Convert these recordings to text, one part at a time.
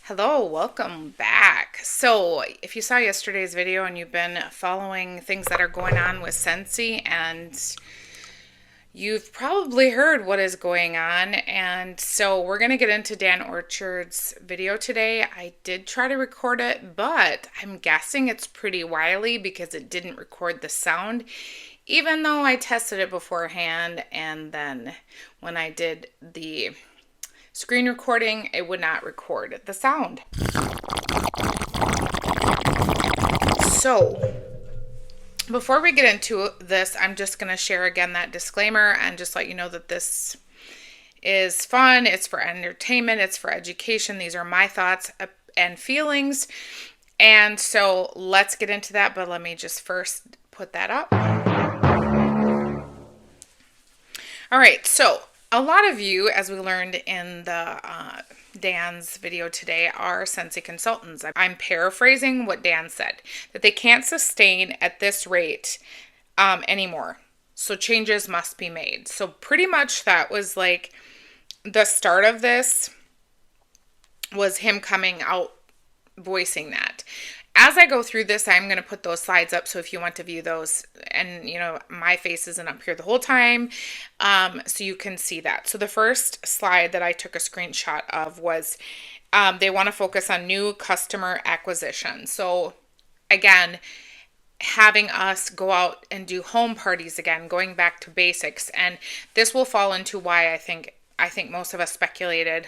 Hello, welcome back. So, if you saw yesterday's video and you've been following things that are going on with Scentsy, and you've probably heard what is going on. And so, we're going to get into Dan Orchard's video today. I did try to record it, but I'm guessing it's pretty wily because it didn't record the sound, even though I tested it beforehand. And then when I did the screen recording, it would not record the sound. So, before we get into this, I'm just going to share again that disclaimer and just let you know that this is fun, it's for entertainment, it's for education. These are my thoughts and feelings. And so, let's get into that, but let me just first put that up. All right, so a lot of you, as we learned in the Dan's video today, are Scentsy consultants. I'm paraphrasing what Dan said, that they can't sustain at this rate anymore. So changes must be made. So pretty much that was like the start of this, was him coming out voicing that. As I go through this, I'm going to put those slides up. So if you want to view those, and my face isn't up here the whole time, so you can see that. So the first slide that I took a screenshot of was they want to focus on new customer acquisition. So again, having us go out and do home parties again, going back to basics. And this will fall into why I think most of us speculated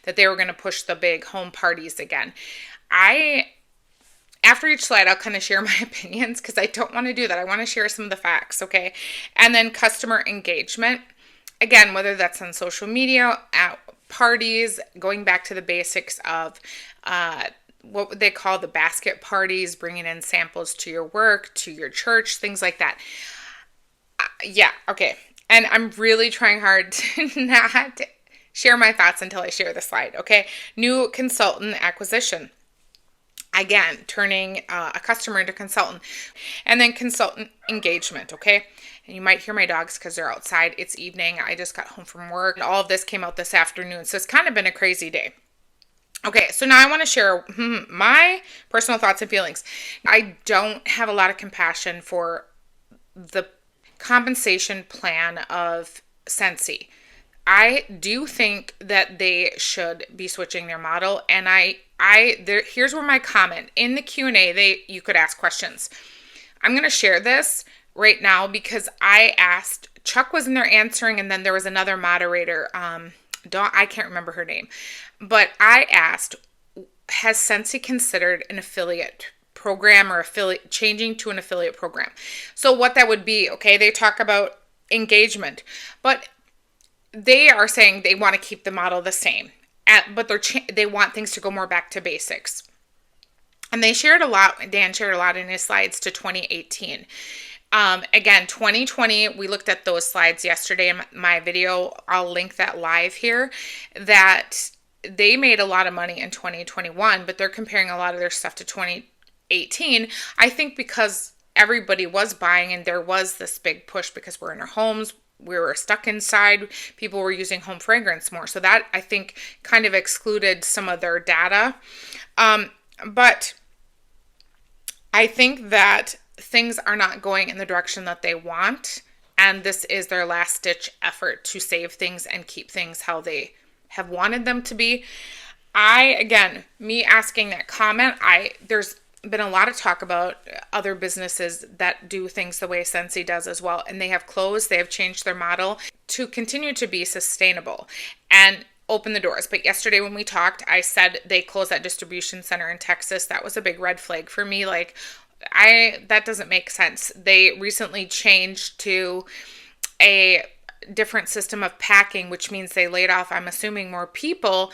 that they were going to push the big home parties again. After each slide, I'll kind of share my opinions because I don't want to do that. I want to share some of the facts, okay? And then customer engagement. Again, whether that's on social media, at parties, going back to the basics of what they call the basket parties, bringing in samples to your work, to your church, things like that. Yeah, okay. And I'm really trying hard to not share my thoughts until I share the slide, okay? New consultant acquisition. Again, turning a customer into consultant. And then consultant engagement, okay? And you might hear my dogs because they're outside. It's evening. I just got home from work. All of this came out this afternoon. So it's kind of been a crazy day. Okay, so now I want to share my personal thoughts and feelings. I don't have a lot of compassion for the compensation plan of Scentsy. I do think that they should be switching their model, and here's where my comment in the Q&A, you could ask questions. I'm going to share this right now because I asked, Chuck was in there answering, and then there was another moderator, I can't remember her name, but I asked, has Scentsy considered an affiliate program or changing to an affiliate program? So what that would be, okay, they talk about engagement, but they are saying they want to keep the model the same, but they want things to go more back to basics. And they shared a lot, Dan shared a lot in his slides to 2018. Again, 2020, we looked at those slides yesterday in my video. I'll link that live here, that they made a lot of money in 2021, but they're comparing a lot of their stuff to 2018. I think because everybody was buying and there was this big push because we're in our homes, we were stuck inside, people were using home fragrance more. So that, I think, kind of excluded some of their data. But I think that things are not going in the direction that they want. And this is their last ditch effort to save things and keep things how they have wanted them to be. Me asking that comment, there's been a lot of talk about other businesses that do things the way Scentsy does as well, and they have closed, they have changed their model to continue to be sustainable and open the doors. But yesterday when we talked, I said they closed that distribution center in Texas. That was a big red flag for me. That doesn't make sense. They recently changed to a different system of packing, which means they laid off, I'm assuming, more people.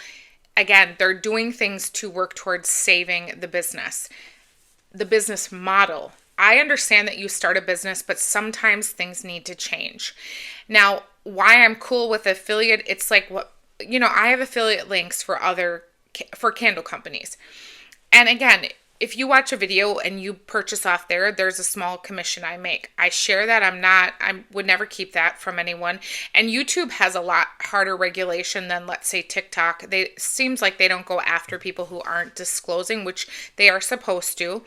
Again, they're doing things to work towards saving the business model. I understand that you start a business, but sometimes things need to change. Now, why I'm cool with affiliate, it's like I have affiliate links for candle companies. And again, if you watch a video and you purchase off there, there's a small commission I make. I share that. I would never keep that from anyone. And YouTube has a lot harder regulation than, let's say, TikTok. Seems like they don't go after people who aren't disclosing, which they are supposed to.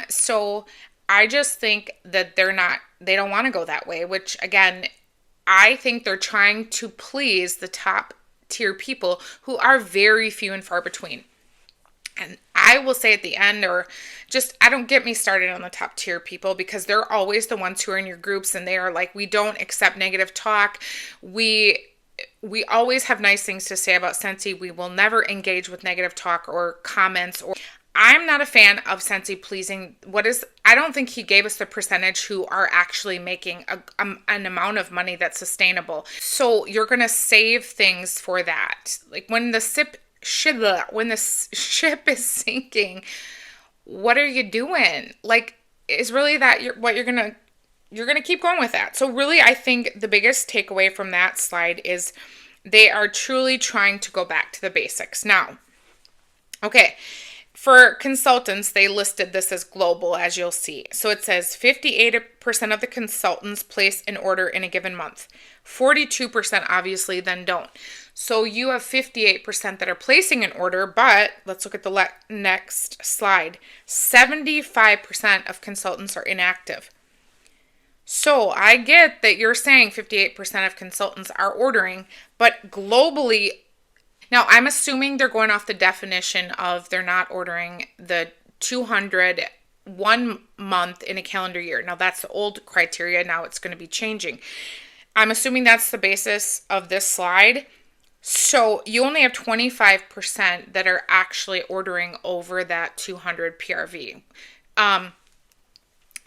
So I just think that they don't want to go that way, which again, I think they're trying to please the top tier people who are very few and far between. And I will say at the end, I don't get me started on the top tier people, because they're always the ones who are in your groups and they are like, we don't accept negative talk. We always have nice things to say about Scentsy. We will never engage with negative talk or comments. I'm not a fan of Scentsy pleasing. I don't think he gave us the percentage who are actually making an amount of money that's sustainable. So you're going to save things for that. Like when the ship is sinking, what are you doing? Like, is really that you're going to keep going with that. So really, I think the biggest takeaway from that slide is they are truly trying to go back to the basics. Now, okay, for consultants, they listed this as global, as you'll see. So it says 58% of the consultants place an order in a given month. 42% obviously then don't. So you have 58% that are placing an order, but let's look at the next slide. 75% of consultants are inactive. So I get that you're saying 58% of consultants are ordering, but globally, now I'm assuming they're going off the definition of they're not ordering the 200 1 month in a calendar year. Now that's the old criteria. Now it's going to be changing. I'm assuming that's the basis of this slide. So you only have 25% that are actually ordering over that 200 PRV.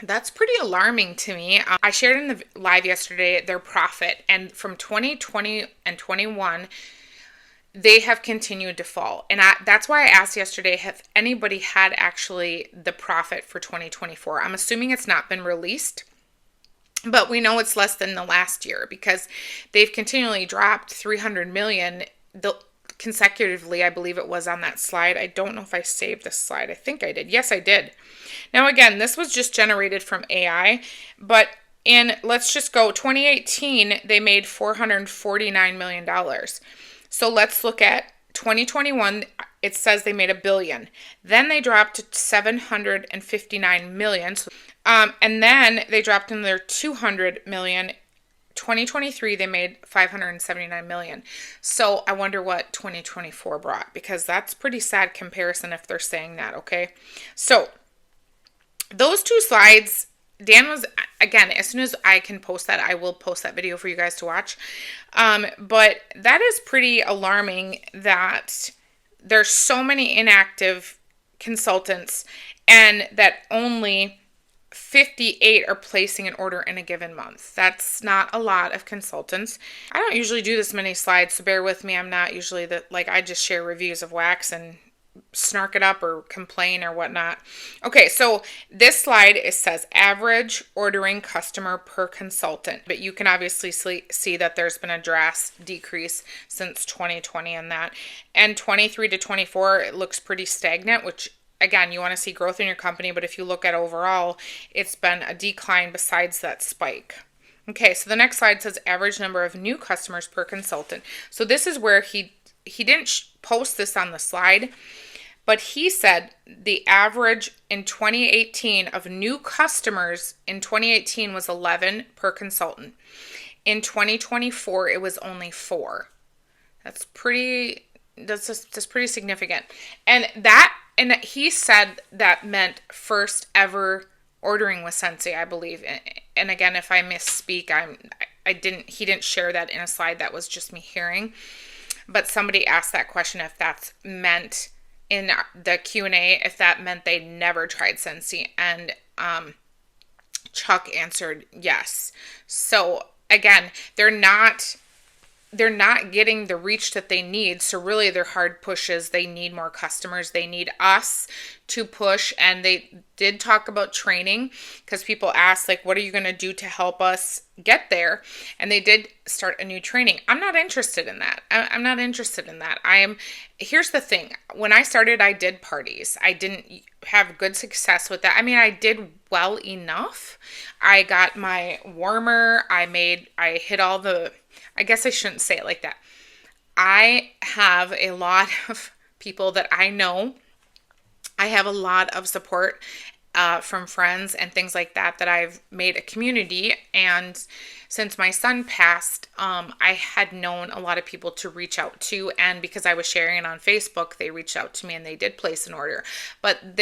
That's pretty alarming to me. I shared in the live yesterday their profit, and from 2020 and 21, they have continued to fall. And that's why I asked yesterday, have anybody had actually the profit for 2024? I'm assuming it's not been released, but we know it's less than the last year because they've continually dropped 300 million consecutively. I believe it was on that slide. I don't know if I saved this slide. I think I did. Yes, I did. Now, again, this was just generated from AI, but let's just go 2018, they made $449 million. So let's look at 2021. It says they made $1 billion. Then they dropped to 759 million. And then they dropped another 200 million. 2023, they made 579 million. So I wonder what 2024 brought, because that's pretty sad comparison if they're saying that, okay? So those two slides, Dan was, again, as soon as I can post that, I will post that video for you guys to watch. But that is pretty alarming that there's so many inactive consultants and that only 58 are placing an order in a given month. That's not a lot of consultants. I don't usually do this many slides, so bear with me. I'm not usually I just share reviews of wax and snark it up or complain or whatnot. Okay, so this slide, it says average ordering customer per consultant, but you can obviously see that there's been a drastic decrease since 2020 in that. And 23 to 24, it looks pretty stagnant, which again, you want to see growth in your company, but if you look at overall, it's been a decline besides that spike. Okay, so the next slide says average number of new customers per consultant. So this is where he didn't post this on the slide, but he said the average in 2018 of new customers in 2018 was 11 per consultant. In 2024, it was only 4. That's pretty significant. And he said that meant first ever ordering with Scentsy, I believe. And again, if I misspeak, he didn't share that in a slide. That was just me hearing. But somebody asked that question if that's meant in the Q&A, if that meant they never tried Scentsy. And Chuck answered yes. So again, they're not they're not getting the reach that they need. So really their hard push is they need more customers. They need us to push. And they did talk about training because people asked, like, what are you going to do to help us get there? And they did start a new training. I'm not interested in that. I'm not interested in that. Here's the thing. When I started, I did parties. I didn't have good success with that. I mean, I did well enough. I got my warmer. I hit all the, I guess I shouldn't say it like that. I have a lot of people that I know. I have a lot of support from friends and things like that I've made a community. And since my son passed, I had known a lot of people to reach out to. And because I was sharing it on Facebook, they reached out to me and they did place an order. But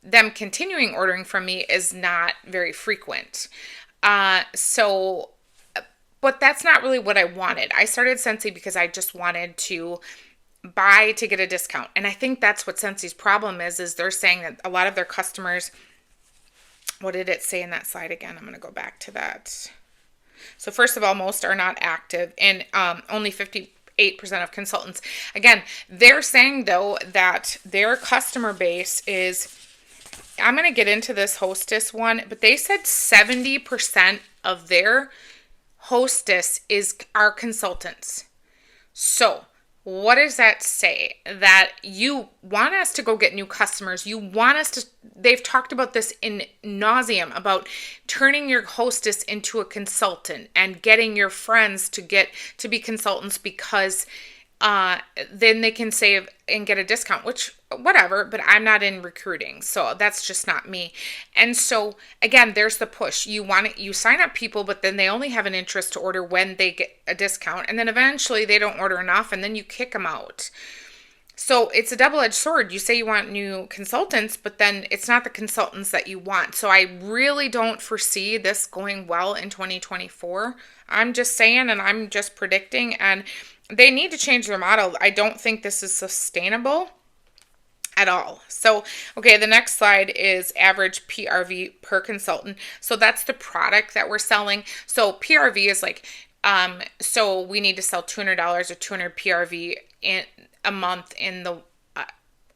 them continuing ordering from me is not very frequent. But that's not really what I wanted. I started Scentsy because I just wanted to buy to get a discount. And I think that's what Scentsy's problem is they're saying that a lot of their customers, what did it say in that slide again? I'm going to go back to that. So first of all, most are not active and only 58% of consultants. Again, they're saying though that their customer base is, I'm going to get into this hostess one, but they said 70% of their hostess are consultants. So what does that say? That you want us to go get new customers. You want us to, they've talked about this in nauseam about turning your hostess into a consultant and getting your friends to be consultants because then they can save and get a discount, which whatever, but I'm not in recruiting. So that's just not me. And so again, there's the push. You sign up people, but then they only have an interest to order when they get a discount. And then eventually they don't order enough and then you kick them out. So it's a double-edged sword. You say you want new consultants, but then it's not the consultants that you want. So I really don't foresee this going well in 2024. I'm just saying, and I'm just predicting, and they need to change their model. I don't think this is sustainable at all. So, okay, the next slide is average PRV per consultant. So that's the product that we're selling. So PRV is like, so we need to sell $200 or 200 PRV in a month in the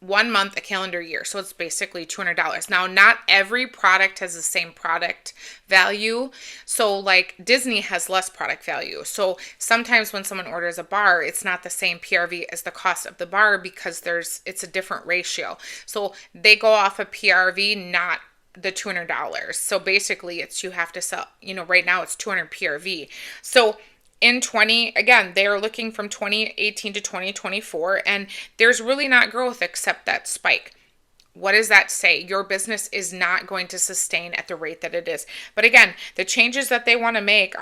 1 month, a calendar year. So it's basically $200. Now, not every product has the same product value. So like Disney has less product value. So sometimes when someone orders a bar, it's not the same PRV as the cost of the bar because it's a different ratio. So they go off of PRV, not the $200. So basically you have to sell, right now it's 200 PRV. So again, they're looking from 2018 to 2024, and there's really not growth except that spike. What does that say? Your business is not going to sustain at the rate that it is. But again, the changes that they want to make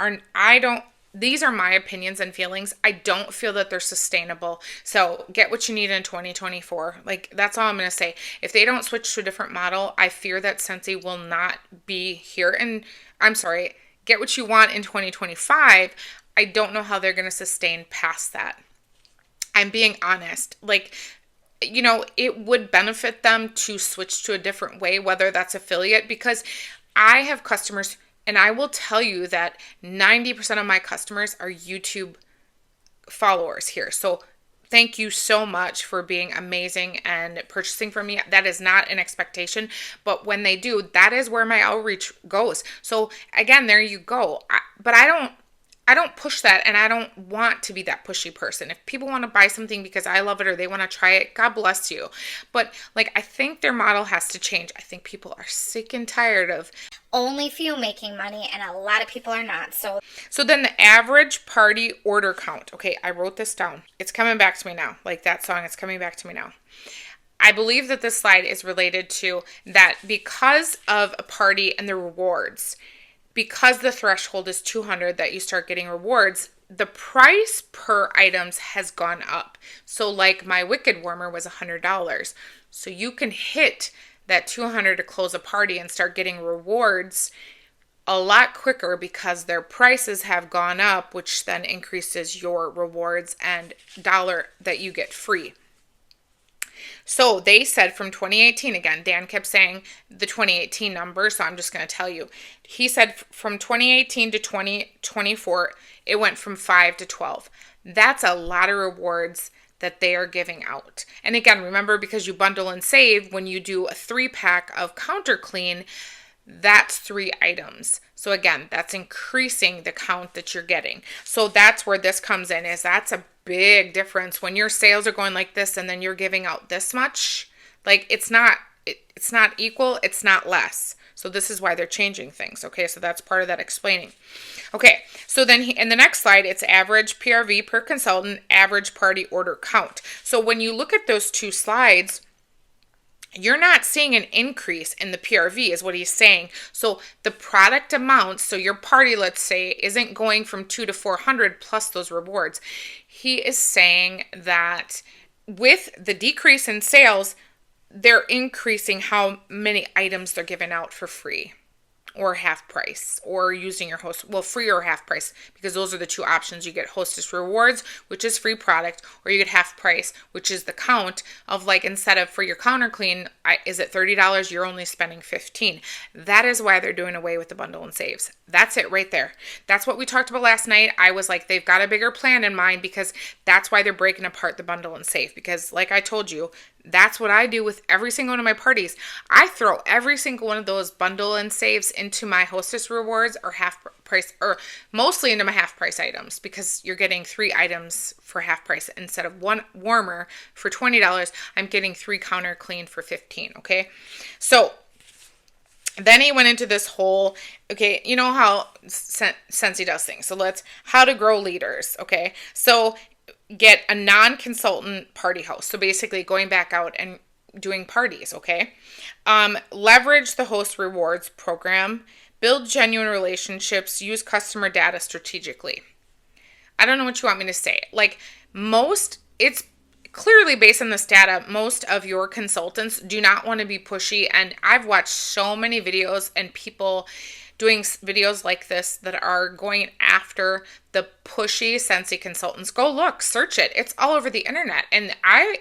these are my opinions and feelings. I don't feel that they're sustainable. So get what you need in 2024. Like, that's all I'm going to say. If they don't switch to a different model, I fear that Scentsy will not be here. And I'm sorry, get what you want in 2025. I don't know how they're going to sustain past that. I'm being honest. Like, it would benefit them to switch to a different way, whether that's affiliate, because I have customers, and I will tell you that 90% of my customers are YouTube followers here. So thank you so much for being amazing and purchasing from me. That is not an expectation, but when they do, that is where my outreach goes. So again, there you go. But I don't push that, and I don't want to be that pushy person. If people want to buy something because I love it or they want to try it, God bless you. But I think their model has to change. I think people are sick and tired of only few making money, and a lot of people are not. So then the average party order count. Okay, I wrote this down. It's coming back to me now. Like that song, it's coming back to me now. I believe that this slide is related to that because of a party and the rewards. Because the threshold is 200 that you start getting rewards, the price per items has gone up. So like my Wicked Warmer was $100. So you can hit that 200 to close a party and start getting rewards a lot quicker because their prices have gone up, which then increases your rewards and dollar that you get free. So they said from 2018, again, Dan kept saying the 2018 number, so I'm just going to tell you. He said from 2018 to 2024, it went from 5 to 12. That's a lot of rewards that they are giving out. And again, remember, because you bundle and save, when you do a 3-pack of Counter Clean, that's 3 items. So again, that's increasing the count that you're getting. So that's where this comes in, is that's a big difference when your sales are going like this and then you're giving out this much. Like it's not equal, it's not less. So this is why they're changing things. Okay, so that's part of that explaining. Okay, so then in the next slide, it's average PRV per consultant, average party order count. So when you look at those 2 slides, you're not seeing an increase in the PRV is what he's saying. So the product amount, so your party, let's say, isn't going from 2 to 400 plus those rewards. He is saying that with the decrease in sales, they're increasing how many items they're giving out for free or half price, or using your host, well, free or half price, because those are the 2 options. You get hostess rewards, which is free product, or you get half price, which is the count of, like, instead of for your counter clean, is it $30, you're only spending $15. That is why they're doing away with the bundle and saves. That's it right there. That's what we talked about last night. I was like, they've got a bigger plan in mind, because that's why they're breaking apart the bundle and save, because like I told you, that's what I do with every single one of my parties. I throw every single one of those bundle and saves into my hostess rewards or half price, or mostly into my half price items, because you're getting 3 items for half price. Instead of 1 warmer for $20, I'm getting 3 counter clean for $15. Okay. So then he went into this whole, okay, you know how Scentsy does things. So how to grow leaders. Okay. So get a non-consultant party host. So basically going back out and doing parties, okay? Leverage the host rewards program, build genuine relationships, use customer data strategically. I don't know what you want me to say. Like it's clearly based on this data, most of your consultants do not want to be pushy. And I've watched so many videos and people doing videos like this that are going after the pushy Scentsy consultants. Go look, search it. It's all over the internet. And I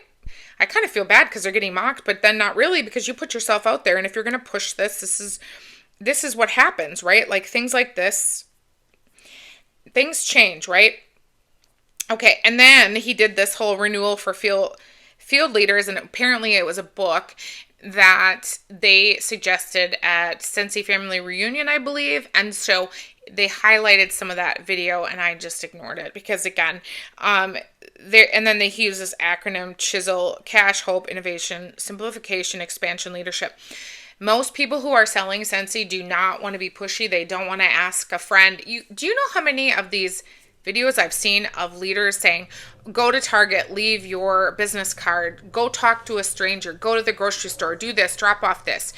kind of feel bad because they're getting mocked, but then not really, because you put yourself out there. And if you're going to push this is what happens, right? Like things like this, things change, right? Okay, and then he did this whole renewal for field leaders, and apparently it was a book that they suggested at Scentsy Family Reunion, I believe. And so they highlighted some of that video, and I just ignored it because, again, and then they use this acronym: CHISEL, Cash, Hope, Innovation, Simplification, Expansion, Leadership. Most people who are selling Scentsy do not want to be pushy. They don't want to ask a friend. Do you know how many of these videos I've seen of leaders saying, go to Target, leave your business card, go talk to a stranger, go to the grocery store, do this, drop off this?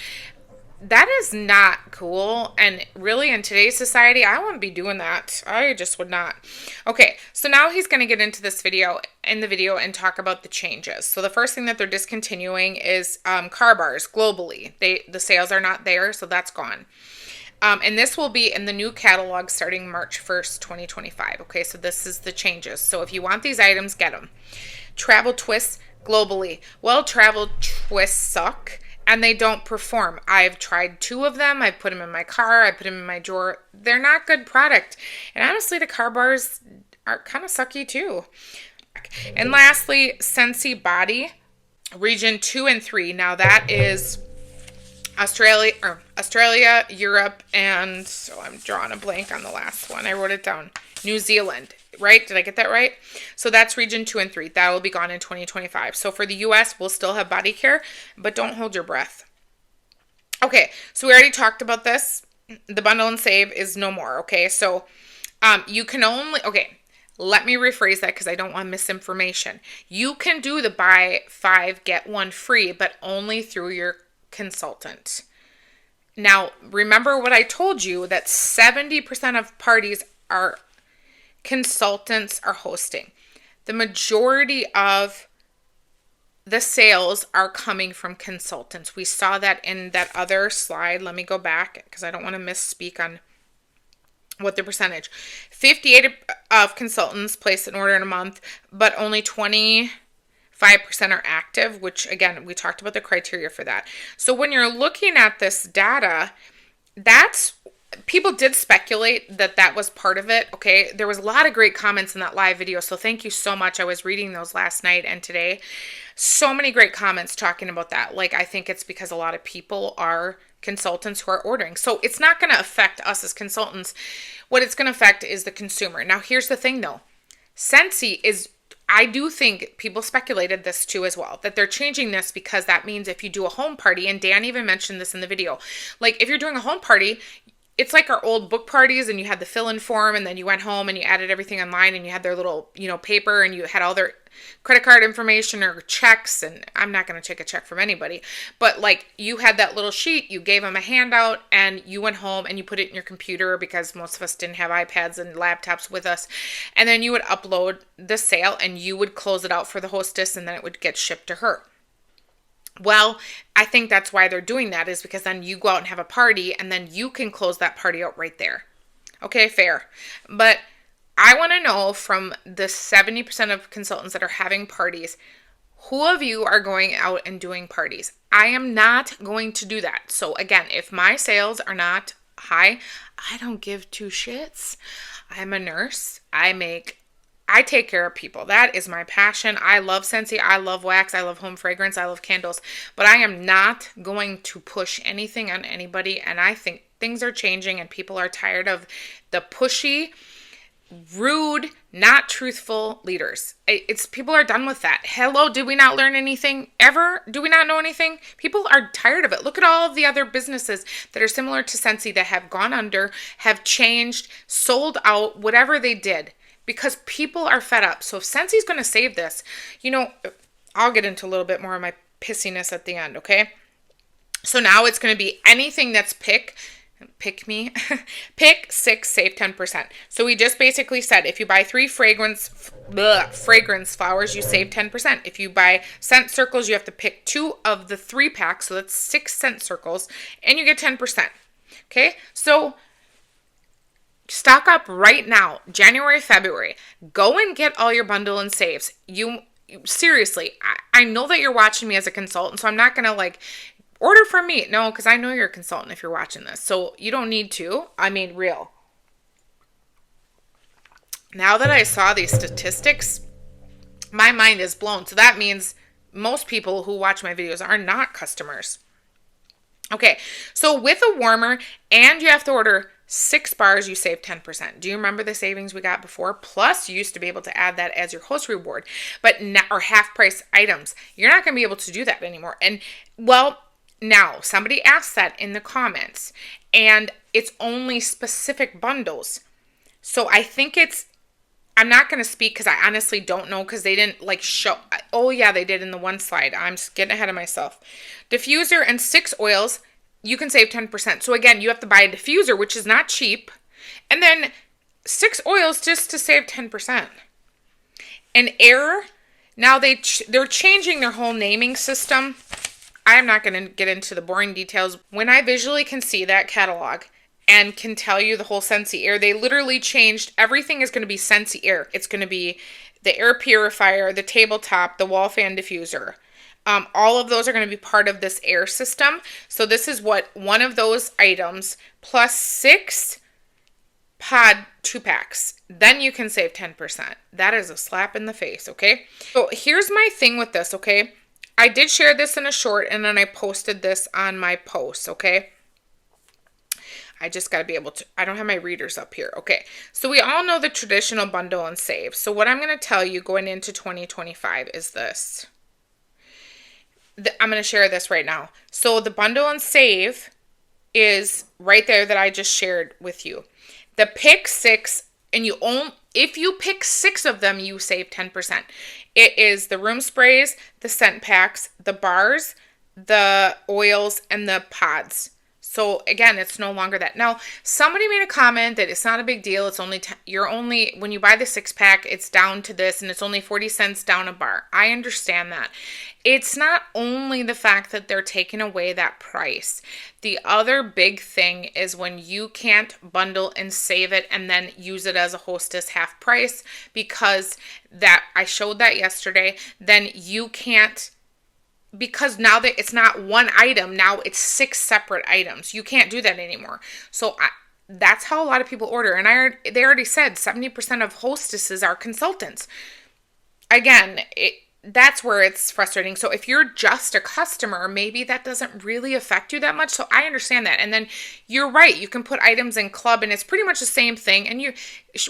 That is not cool. And really, in today's society, I wouldn't be doing that. I just would not. Okay, so now he's going to get into this video, and talk about the changes. So the first thing that they're discontinuing is car bars globally. The sales are not there, so that's gone. And this will be in the new catalog starting March 1st, 2025. Okay, so this is the changes. So if you want these items, get them. Travel twists globally. Well, travel twists suck and they don't perform. I've tried 2 of them. I put them in my car. I put them in my drawer. They're not good product. And honestly, the car bars are kind of sucky too. And lastly, Scentsy Body, region 2 and 3. Now that is Australia, Europe, and so I'm drawing a blank on the last one. I wrote it down. New Zealand, right? Did I get that right? So that's region 2 and 3. That will be gone in 2025. So for the US, we'll still have body care, but don't hold your breath. Okay, so we already talked about this. The bundle and save is no more, okay? So you can only, okay, let me rephrase that because I don't want misinformation. You can do the buy 5, get 1 free, but only through your consultant. Now, remember what I told you, that 70% of parties are consultants are hosting. The majority of the sales are coming from consultants. We saw that in that other slide. Let me go back because I don't want to misspeak on what the percentage. 58 of consultants place an order in a month, but only 25 5% are active, which again, we talked about the criteria for that. So when you're looking at this data, that's people did speculate that that was part of it. Okay. There was a lot of great comments in that live video. So thank you so much. I was reading those last night and today. So many great comments talking about that. Like, I think it's because a lot of people are consultants who are ordering. So it's not going to affect us as consultants. What it's going to affect is the consumer. Now, here's the thing though. Scentsy is, I do think people speculated this too as well, that they're changing this because that means if you do a home party, and Dan even mentioned this in the video, like if you're doing a home party, it's like our old book parties and you had the fill-in form and then you went home and you added everything online and you had their little, paper and you had all their credit card information or checks. And I'm not going to take a check from anybody, but like you had that little sheet, you gave them a handout and you went home and you put it in your computer because most of us didn't have iPads and laptops with us. And then you would upload the sale and you would close it out for the hostess and then it would get shipped to her. Well, I think that's why they're doing that, is because then you go out and have a party and then you can close that party out right there. Okay, fair. But I want to know from the 70% of consultants that are having parties, who of you are going out and doing parties? I am not going to do that. So again, if my sales are not high, I don't give two shits. I'm a nurse. I take care of people. That is my passion. I love Scentsy. I love wax. I love home fragrance. I love candles. But I am not going to push anything on anybody. And I think things are changing and people are tired of the pushy, rude, not truthful leaders. People are done with that. Hello, did we not learn anything ever? Do we not know anything? People are tired of it. Look at all of the other businesses that are similar to Scentsy that have gone under, have changed, sold out, whatever they did. Because people are fed up. So if Scentsy's going to save this, I'll get into a little bit more of my pissiness at the end, okay? So now it's going to be anything that's pick me, pick 6, save 10%. So we just basically said if you buy 3 fragrance flowers, you save 10%. If you buy scent circles, you have to pick 2 of the 3 packs. So that's 6 scent circles and you get 10%. Okay? So stock up right now, January, February. Go and get all your bundle and saves. Seriously, I know that you're watching me as a consultant, so I'm not going to order from me. No, because I know you're a consultant if you're watching this. So you don't need to. I mean, real. Now that I saw these statistics, my mind is blown. So that means most people who watch my videos are not customers. Okay, so with a warmer and you have to order 6 bars, you save 10%. Do you remember the savings we got before? Plus, you used to be able to add that as your host reward, or half price items. You're not going to be able to do that anymore. And now somebody asked that in the comments, and it's only specific bundles. So I think I'm not going to speak because I honestly don't know because they didn't show. Oh yeah, they did in the one slide. I'm just getting ahead of myself. Diffuser and 6 oils, you can save 10%. So again, you have to buy a diffuser, which is not cheap, and then 6 oils just to save 10%. And air, now they're changing their whole naming system. I am not going to get into the boring details. When I visually can see that catalog and can tell you the whole Scentsy air, they literally changed. Everything is going to be Scentsy air. It's going to be the air purifier, the tabletop, the wall fan diffuser. All of those are going to be part of this air system. So this is what one of those items plus 6 pod 2-packs. Then you can save 10%. That is a slap in the face, okay? So here's my thing with this, okay? I did share this in a short and then I posted this on my post, okay? I just got to be able to, I don't have my readers up here. Okay, so we all know the traditional bundle and save. So what I'm going to tell you going into 2025 is this. I'm going to share this right now. So the bundle and save is right there that I just shared with you. The pick 6, and if you pick 6 of them, you save 10%. It is the room sprays, the scent packs, the bars, the oils, and the pods. So again, it's no longer that. Now, somebody made a comment that it's not a big deal. It's only you're only when you buy the 6-pack, it's down to this and it's only 40 cents down a bar. I understand that. It's not only the fact that they're taking away that price. The other big thing is when you can't bundle and save it and then use it as a hostess half price, because that I showed that yesterday, then you can't, because now that it's not one item, now it's 6 separate items. You can't do that anymore. So that's how a lot of people order. And they already said 70% of hostesses are consultants. Again, that's where it's frustrating. So if you're just a customer, maybe that doesn't really affect you that much. So I understand that. And then you're right. You can put items in club and it's pretty much the same thing. And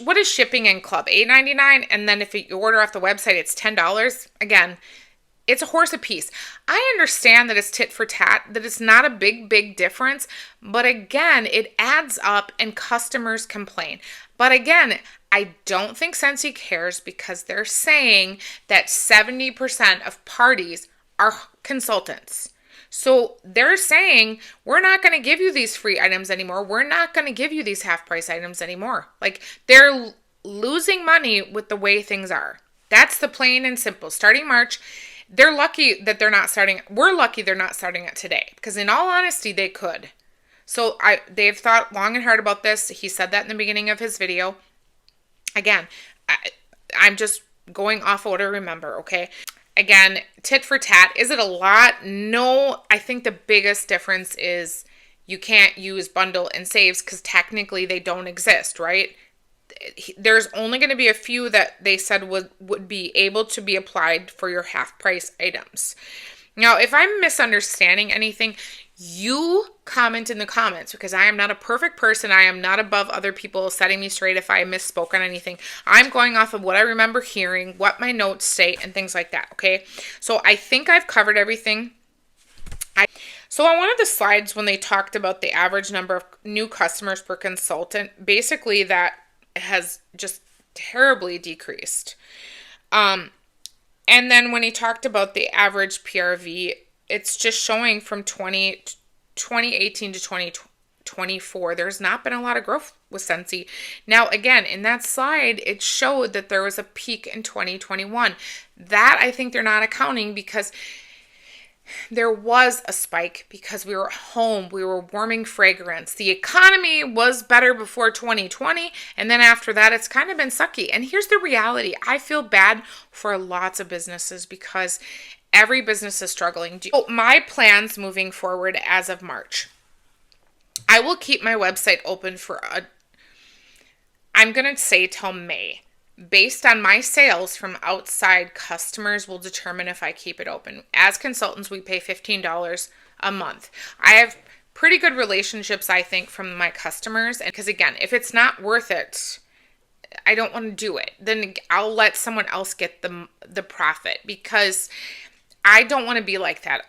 what is shipping in club? $8.99. And then if you order off the website, it's $10. Again, it's a horse apiece. I understand that it's tit for tat, that it's not a big difference, but again, it adds up and customers complain. But again, I don't think Scentsy cares because they're saying that 70% of parties are consultants. So they're saying, we're not going to give you these free items anymore. We're not going to give you these half price items anymore. Like, they're losing money with the way things are. That's the plain and simple. Starting March, they're lucky that they're not starting. We're lucky they're not starting it today, because in all honesty, they could. So they've thought long and hard about this. He said that in the beginning of his video. Again, I'm just going off what I remember, okay? Again, tit for tat. Is it a lot? No. I think the biggest difference is you can't use bundle and saves because technically they don't exist, right? There's only going to be a few that they said would be able to be applied for your half price items. Now, if I'm misunderstanding anything, you comment in the comments, because I am not a perfect person. I am not above other people setting me straight if I misspoke on anything. I'm going off of what I remember hearing, what my notes say, and things like that, okay? So I think I've covered everything. So on one of the slides, when they talked about the average number of new customers per consultant, basically that has just terribly decreased. And then when he talked about the average PRV, it's just showing from 2018 to 2024, there's not been a lot of growth with Scentsy. Now, again, in that slide, it showed that there was a peak in 2021. That I think they're not accounting, because there was a spike because we were home, we were warming fragrance. The economy was better before 2020, and then after that, it's kind of been sucky. And here's the reality. I feel bad for lots of businesses because every business is struggling. So my plans moving forward as of March, I will keep my website open for I'm going to say till May. Based on my sales from outside customers will determine if I keep it open. As consultants, we pay $15 a month. I have pretty good relationships, I think, from my customers. And because again, if it's not worth it, I don't want to do it. Then I'll let someone else get the profit, because I don't want to be like that.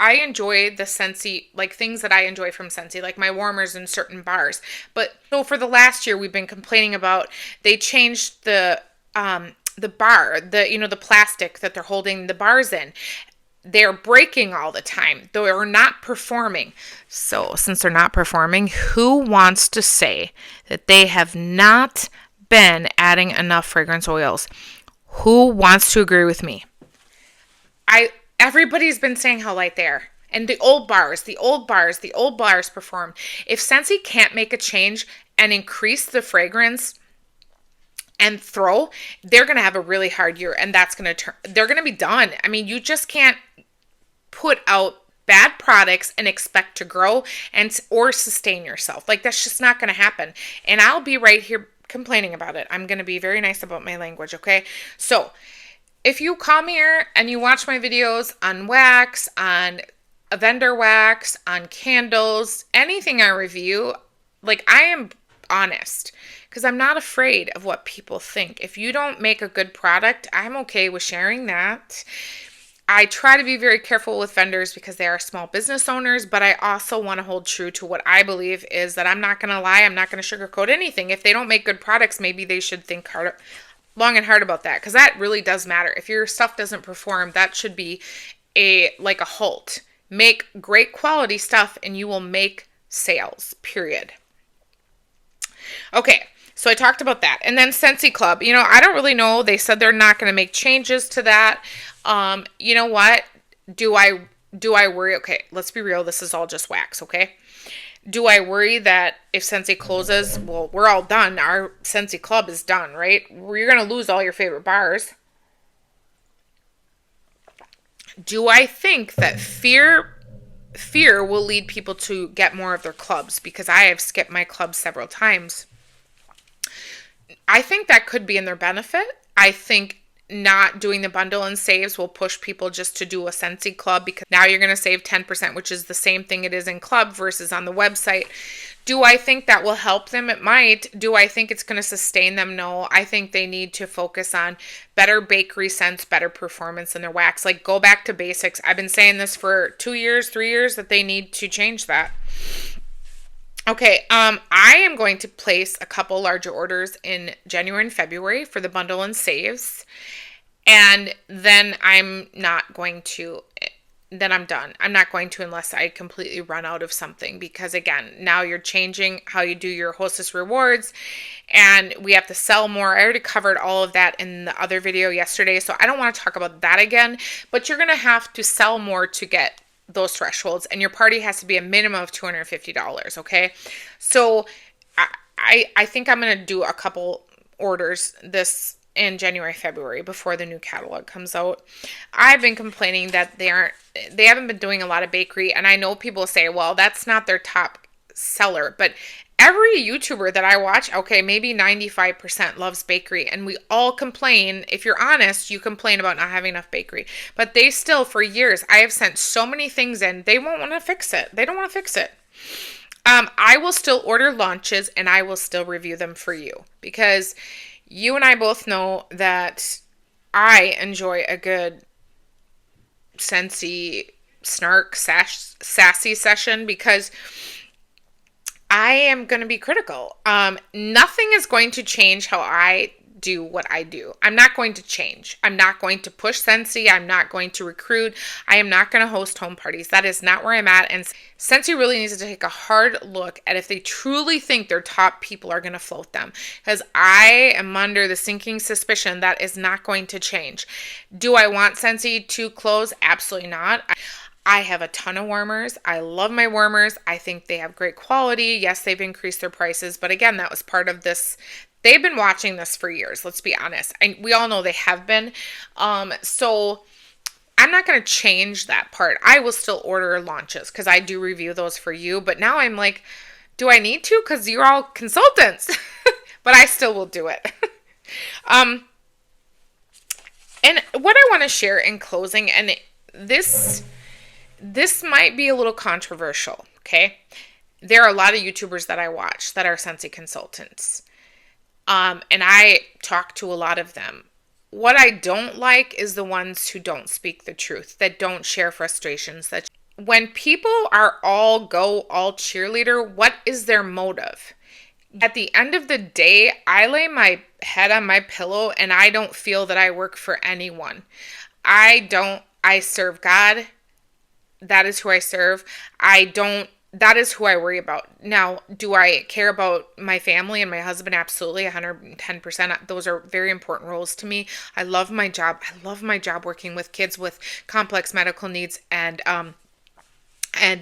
I enjoy the Scentsy, like things that I enjoy from Scentsy, like my warmers in certain bars. But so for the last year, we've been complaining about they changed the bar, the plastic that they're holding the bars in. They're breaking all the time. They're not performing. So since they're not performing, who wants to say that they have not been adding enough fragrance oils? Who wants to agree with me? Everybody's been saying how light they are. And the old bars perform. If Scentsy can't make a change and increase the fragrance and they're going to have a really hard year, and they're going to be done. I mean, you just can't put out bad products and expect to grow or sustain yourself. Like, that's just not going to happen. And I'll be right here complaining about it. I'm going to be very nice about my language, okay? So if you come here and you watch my videos on wax, on a vendor wax, on candles, anything I review, like, I am honest because I'm not afraid of what people think. If you don't make a good product, I'm okay with sharing that. I try to be very careful with vendors because they are small business owners, but I also want to hold true to what I believe is that I'm not going to lie. I'm not going to sugarcoat anything. If they don't make good products, maybe they should think long and hard about that, because that really does matter. If your stuff doesn't perform, that should be a halt. Make great quality stuff and you will make sales, period. Okay, so I talked about that. And then Scentsy Club, I don't really know. They said they're not going to make changes to that. You know what? Do I worry? Okay, let's be real. This is all just wax, okay? Do I worry that if Scentsy closes, well, we're all done. Our Scentsy Club is done, right? You're going to lose all your favorite bars. Do I think that fear will lead people to get more of their clubs? Because I have skipped my clubs several times. I think that could be in their benefit. I think not doing the bundle and saves will push people just to do a Scentsy Club, because now you're going to save 10%, which is the same thing it is in club versus on the website. Do I think that will help them? It might. Do I think it's going to sustain them? No. I think they need to focus on better bakery scents, better performance in their wax. Like, go back to basics. I've been saying this for 2 years, 3 years, that they need to change that. Okay, I am going to place a couple larger orders in January and February for the bundle and saves. And then I'm done. I'm not going to unless I completely run out of something, because again, now you're changing how you do your hostess rewards and we have to sell more. I already covered all of that in the other video yesterday, so I don't want to talk about that again, but you're going to have to sell more to get those thresholds, and your party has to be a minimum of $250, okay? So I think I'm going to do a couple orders this in January, February, before the new catalog comes out. I've been complaining that they haven't been doing a lot of bakery, and I know people say, well, that's not their top seller, but every YouTuber that I watch, okay, maybe 95% loves bakery, and we all complain. If you're honest, you complain about not having enough bakery, but they still, for years, I have sent so many things in, they won't want to fix it. They don't want to fix it. I will still order launches, and I will still review them for you, because you and I both know that I enjoy a good Scentsy snark sassy session, because I am going to be critical. Nothing is going to change how I do what I do. I'm not going to change. I'm not going to push Scentsy. I'm not going to recruit. I am not going to host home parties. That is not where I'm at. And Scentsy really needs to take a hard look at if they truly think their top people are going to float them. Because I am under the sinking suspicion that is not going to change. Do I want Scentsy to close? Absolutely not. I have a ton of warmers. I love my warmers. I think they have great quality. Yes, they've increased their prices, but again, that was part of this. They've been watching this for years. Let's be honest. We all know they have been. So I'm not going to change that part. I will still order launches because I do review those for you. But now I'm like, do I need to? Because you're all consultants. But I still will do it. And what I want to share in closing, and this might be a little controversial, okay? There are a lot of YouTubers that I watch that are Scentsy consultants. And I talk to a lot of them. What I don't like is the ones who don't speak the truth, that don't share frustrations. That when people are all cheerleader, what is their motive? At the end of the day, I lay my head on my pillow and I don't feel that I work for anyone. I serve God. That is who I serve. That is who I worry about. Now, do I care about my family and my husband? Absolutely, 110%. Those are very important roles to me. I love my job. I love my job working with kids with complex medical needs and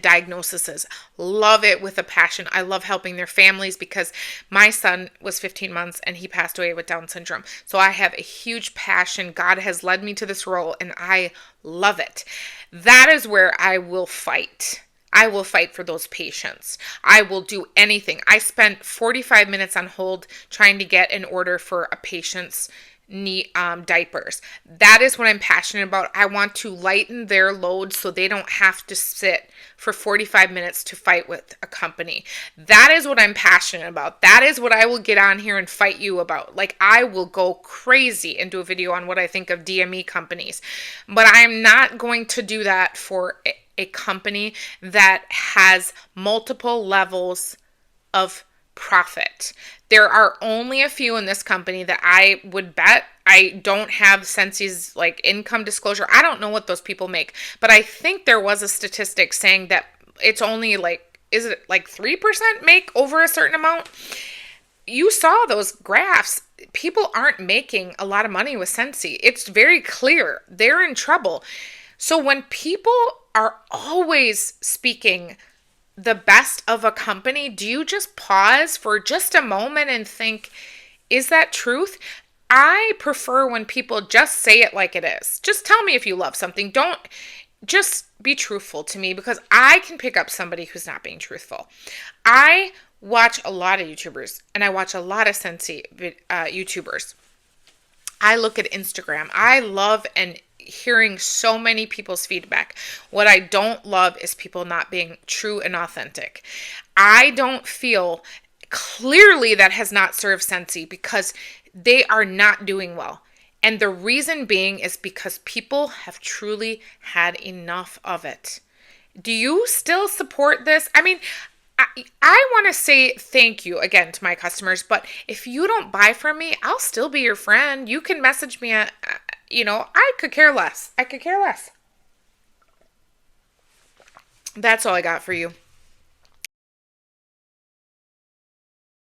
diagnoses. Love it with a passion. I love helping their families because my son was 15 months and he passed away with Down syndrome. So I have a huge passion. God has led me to this role and I love it. That is where I will fight. I will fight for those patients. I will do anything. I spent 45 minutes on hold trying to get an order for a patient's diapers. That is what I'm passionate about. I want to lighten their load so they don't have to sit for 45 minutes to fight with a company. That is what I'm passionate about. That is what I will get on here and fight you about. Like, I will go crazy and do a video on what I think of DME companies. But I'm not going to do that for a company that has multiple levels of profit. There are only a few in this company that I would bet. I don't have Scentsy's like income disclosure. I don't know what those people make, but I think there was a statistic saying that it's only like is it like 3% make over a certain amount? You saw those graphs. People aren't making a lot of money with Scentsy. It's very clear. They're in trouble. So when people are always speaking the best of a company, do you just pause for just a moment and think, is that truth? I prefer when people just say it like it is. Just tell me if you love something. Don't just be truthful to me, because I can pick up somebody who's not being truthful. I watch a lot of YouTubers and I watch a lot of Scentsy YouTubers. I look at Instagram. I love and hearing so many people's feedback. What I don't love is people not being true and authentic. I don't feel clearly that has not served Scentsy, because they are not doing well. And the reason being is because people have truly had enough of it. Do you still support this? I mean, I want to say thank you again to my customers, but if you don't buy from me, I'll still be your friend. You can message me at, I could care less. I could care less. That's all I got for you.